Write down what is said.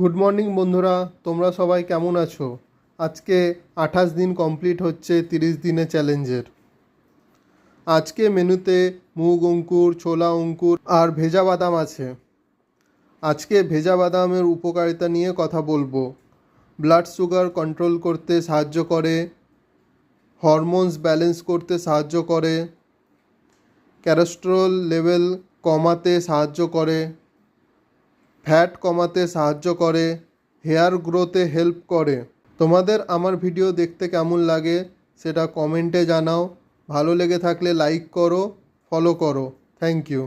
Good morning বন্ধুরা, তোমরা সবাই কেমন আছো? আজকে 28 দিন কমপ্লিট হচ্ছে 30 দিনের চ্যালেঞ্জের। আজকে মেনুতে মুগ অঙ্কুর, ছোলা অঙ্কুর আর ভেজা বাদাম আছে। আজকে ভেজা বাদামের উপকারিতা নিয়ে কথা বলবো। ব্লাড সুগার কন্ট্রোল করতে সাহায্য করে, হরমোনস ব্যালেন্স করতে সাহায্য করে, কোলেস্টেরল লেভেল কমাতে সাহায্য করে, ফ্যাট কমাতে সাহায্য করে, হেয়ার গ্রোথে হেল্প করে। তোমাদের আমার ভিডিও দেখতে কেমন লাগে সেটা কমেন্টে জানাও। ভালো লেগে থাকলে লাইক করো, ফলো করো। Thank you.